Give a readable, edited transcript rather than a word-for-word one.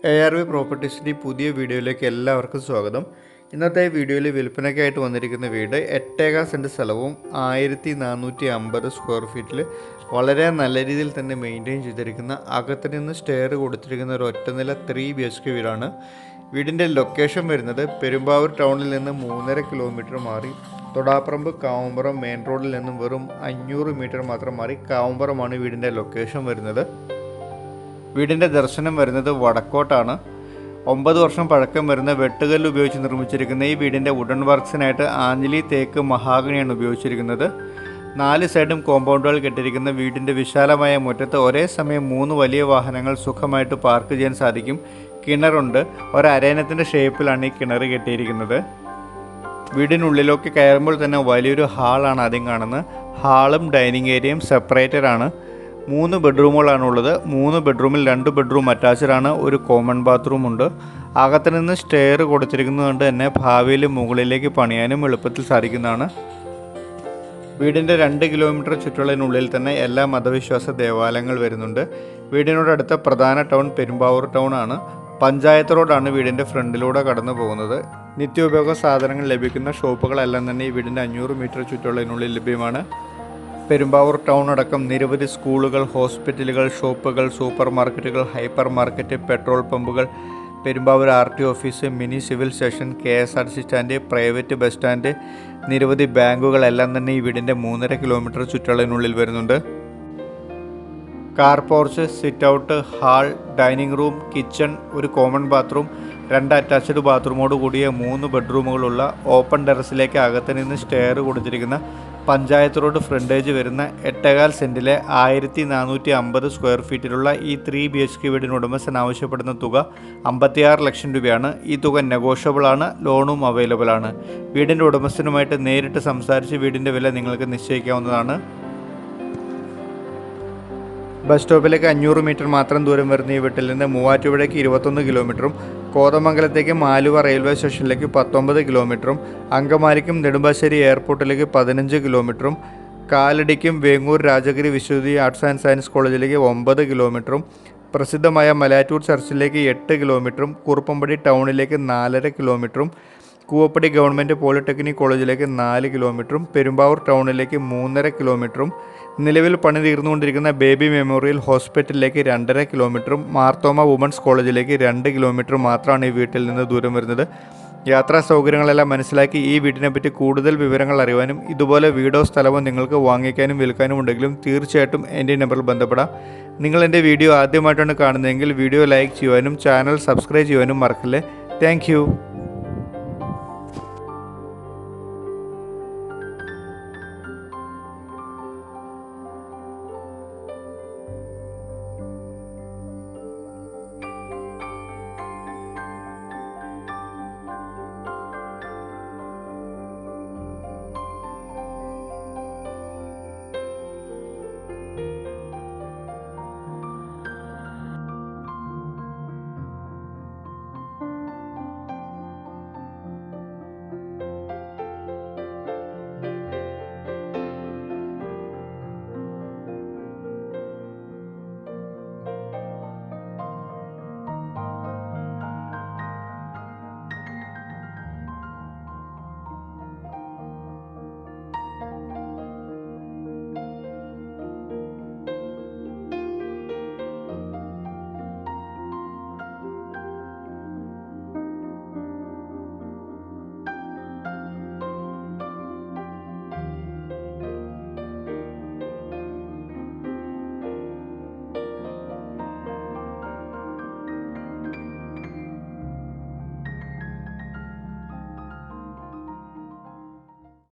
ARV പ്രോപ്പർട്ടീസിൻ്റെ പുതിയ വീഡിയോയിലേക്ക് എല്ലാവർക്കും സ്വാഗതം. ഇന്നത്തെ വീഡിയോയിൽ വിൽപ്പനയ്ക്കായിട്ട് വന്നിരിക്കുന്ന വീട് 8 സെൻറ്റ് സ്ഥലവും 1450 സ്ക്വയർ ഫീറ്റിൽ വളരെ നല്ല രീതിയിൽ തന്നെ മെയിൻറ്റെയിൻ ചെയ്തിരിക്കുന്ന അകത്ത് നിന്ന് സ്റ്റെയർ കൊടുത്തിരിക്കുന്ന ഒരു ഒറ്റനില 3 BHK വീടാണ്. വീടിൻ്റെ ലൊക്കേഷൻ വരുന്നത് പെരുമ്പാവൂർ ടൗണിൽ നിന്ന് 3.5 കിലോമീറ്റർ മാറി തൊടാപ്പറമ്പ് കാവുമ്പറം മെയിൻ റോഡിൽ നിന്നും വെറും 500 മീറ്റർ മാത്രം മാറി കാവുമ്പറമാണ് വീടിൻ്റെ ലൊക്കേഷൻ വരുന്നത്. വീടിൻ്റെ ദർശനം വരുന്നത് വടക്കോട്ടാണ്. 9 വർഷം പഴക്കം വരുന്ന വെട്ടുകല്ല് ഉപയോഗിച്ച് നിർമ്മിച്ചിരിക്കുന്ന ഈ വീടിൻ്റെ വുഡൻ വർക്ക്സിനായിട്ട് ആഞ്ഞിലി, തേക്ക്, മഹാഗണിയാണ് ഉപയോഗിച്ചിരിക്കുന്നത്. 4 സൈഡും കോമ്പൗണ്ടുകൾ കെട്ടിയിരിക്കുന്ന വീടിൻ്റെ വിശാലമായ മുറ്റത്ത് ഒരേ സമയം 3 വലിയ വാഹനങ്ങൾ സുഖമായിട്ട് പാർക്ക് ചെയ്യാൻ സാധിക്കും. കിണറുണ്ട്. ഒരരയനത്തിൻ്റെ ഷേപ്പിലാണ് ഈ കിണർ കെട്ടിയിരിക്കുന്നത്. വീടിനുള്ളിലേക്ക് കയറുമ്പോൾ തന്നെ വലിയൊരു ഹാളാണ് ആദ്യം കാണുന്നത്. ഹാളും ഡൈനിങ് ഏരിയയും സെപ്പറേറ്റഡ് ആണ്. 3 ബെഡ്റൂമുകളാണുള്ളത്. 3 ബെഡ്റൂമിൽ 2 ബെഡ്റൂം അറ്റാച്ച്ഡാണ്. ഒരു കോമൺ ബാത്റൂം ഉണ്ട്. അകത്ത് നിന്ന് സ്റ്റെയർ കൊടുത്തിരിക്കുന്നതുകൊണ്ട് തന്നെ ഭാവിയിൽ മുകളിലേക്ക് പണിയാനും എളുപ്പത്തിൽ സാധിക്കുന്നതാണ്. വീടിൻ്റെ 2 കിലോമീറ്റർ ചുറ്റളവിനുള്ളിൽ തന്നെ എല്ലാ മതവിശ്വാസ ദേവാലയങ്ങൾ വരുന്നുണ്ട്. വീടിനോടടുത്ത പ്രധാന ടൗൺ പെരുമ്പാവൂർ ടൗൺ ആണ്. പഞ്ചായത്ത് റോഡാണ് വീടിൻ്റെ ഫ്രണ്ടിലൂടെ കടന്നു പോകുന്നത്. നിത്യോപയോഗ സാധനങ്ങൾ ലഭിക്കുന്ന ഷോപ്പുകളെല്ലാം തന്നെ ഈ വീടിൻ്റെ 500 മീറ്റർ ചുറ്റളവിനുള്ളിൽ ലഭ്യമാണ്. പെരുമ്പാവൂർ ടൗൺ അടക്കം നിരവധി സ്കൂളുകൾ, ഹോസ്പിറ്റലുകൾ, ഷോപ്പുകൾ, സൂപ്പർ മാർക്കറ്റുകൾ, ഹൈപ്പർ മാർക്കറ്റ്, പെട്രോൾ പമ്പുകൾ, Perumbavoor RT office, mini civil station, KSRTC stand, private bus stand, നിരവധി ബാങ്കുകളെല്ലാം തന്നെ ഈ വീടിൻ്റെ 3.5 കിലോമീറ്റർ ചുറ്റളവിനുള്ളിൽ വരുന്നുണ്ട്. Car porch, sit out, hall, dining room, kitchen, ഒരു കോമൺ ബാത്റൂം, 2 അറ്റാച്ച്ഡ് ബാത്റൂമോട് കൂടിയ 3 ബെഡ്റൂമുകളുള്ള ഓപ്പൺ ടെറസിലേക്ക് അകത്ത് നിന്ന് സ്റ്റെയർ കൊടുത്തിരിക്കുന്ന പഞ്ചായത്ത് റോഡ് ഫ്രണ്ടേജ് വരുന്ന 8.25 സെൻറ്റിലെ 1450 സ്ക്വയർ ഫീറ്റിലുള്ള ഈ 3 BHK വീടിന് ഉടമസ്ഥൻ ആവശ്യപ്പെടുന്ന തുക 56 ലക്ഷം രൂപയാണ്. ഈ തുക നെഗോഷ്യബിൾ ആണ്. ലോണും അവൈലബിൾ ആണ്. വീടിൻ്റെ ഉടമസ്ഥനുമായിട്ട് നേരിട്ട് സംസാരിച്ച് വീടിൻ്റെ വില നിങ്ങൾക്ക് നിശ്ചയിക്കാവുന്നതാണ്. ബസ് സ്റ്റോപ്പിലേക്ക് 500 മീറ്റർ മാത്രം ദൂരം വരുന്ന ഈ വീട്ടിൽ നിന്ന് മൂവാറ്റുപുഴയ്ക്ക് 21 കിലോമീറ്ററും കോതമംഗലത്തേക്ക് ആലുവ റെയിൽവേ സ്റ്റേഷനിലേക്ക് 19 കിലോമീറ്ററും അങ്കമാലിക്കും നെടുമ്പാശ്ശേരി എയർപോർട്ടിലേക്ക് 15 കിലോമീറ്ററും കാലടിക്കും Vengoor Rajagiri Vishwathi arts and science കോളേജിലേക്ക് 9 കിലോമീറ്ററും പ്രസിദ്ധമായ മലയാറ്റൂർ ചർച്ചിലേക്ക് 8 കിലോമീറ്ററും കുറുപ്പമ്പടി ടൗണിലേക്ക് 4.5 കിലോമീറ്ററും കൂവപ്പടി ഗവൺമെൻറ് പോളിടെക്നിക് കോളേജിലേക്ക് 4 കിലോമീറ്ററും പെരുമ്പാവൂർ ടൗണിലേക്ക് 3.5 കിലോമീറ്ററും നിലവിൽ പണി തീർന്നുകൊണ്ടിരിക്കുന്ന ബേബി മെമ്മോറിയൽ ഹോസ്പിറ്റലിലേക്ക് 2.5 കിലോമീറ്ററും മാർത്തോമ വുമൻസ് കോളേജിലേക്ക് 2 കിലോമീറ്റർ മാത്രമാണ് ഈ വീട്ടിൽ നിന്ന് ദൂരം വരുന്നത്. യാത്രാ സൗകര്യങ്ങളെല്ലാം മനസ്സിലാക്കി ഈ വീടിനെ പറ്റി കൂടുതൽ വിവരങ്ങൾ അറിയുവാനും ഇതുപോലെ വീടോ സ്ഥലമോ നിങ്ങൾക്ക് വാങ്ങിക്കാനും വിൽക്കാനും ഉണ്ടെങ്കിലും തീർച്ചയായിട്ടും എൻ്റെ നമ്പറിൽ ബന്ധപ്പെടാം. നിങ്ങൾ എൻ്റെ വീഡിയോ ആദ്യമായിട്ടാണ് കാണുന്നതെങ്കിൽ വീഡിയോ ലൈക്ക് ചെയ്യുവാനും ചാനൽ സബ്സ്ക്രൈബ് ചെയ്യുവാനും മറക്കല്ലേ. താങ്ക്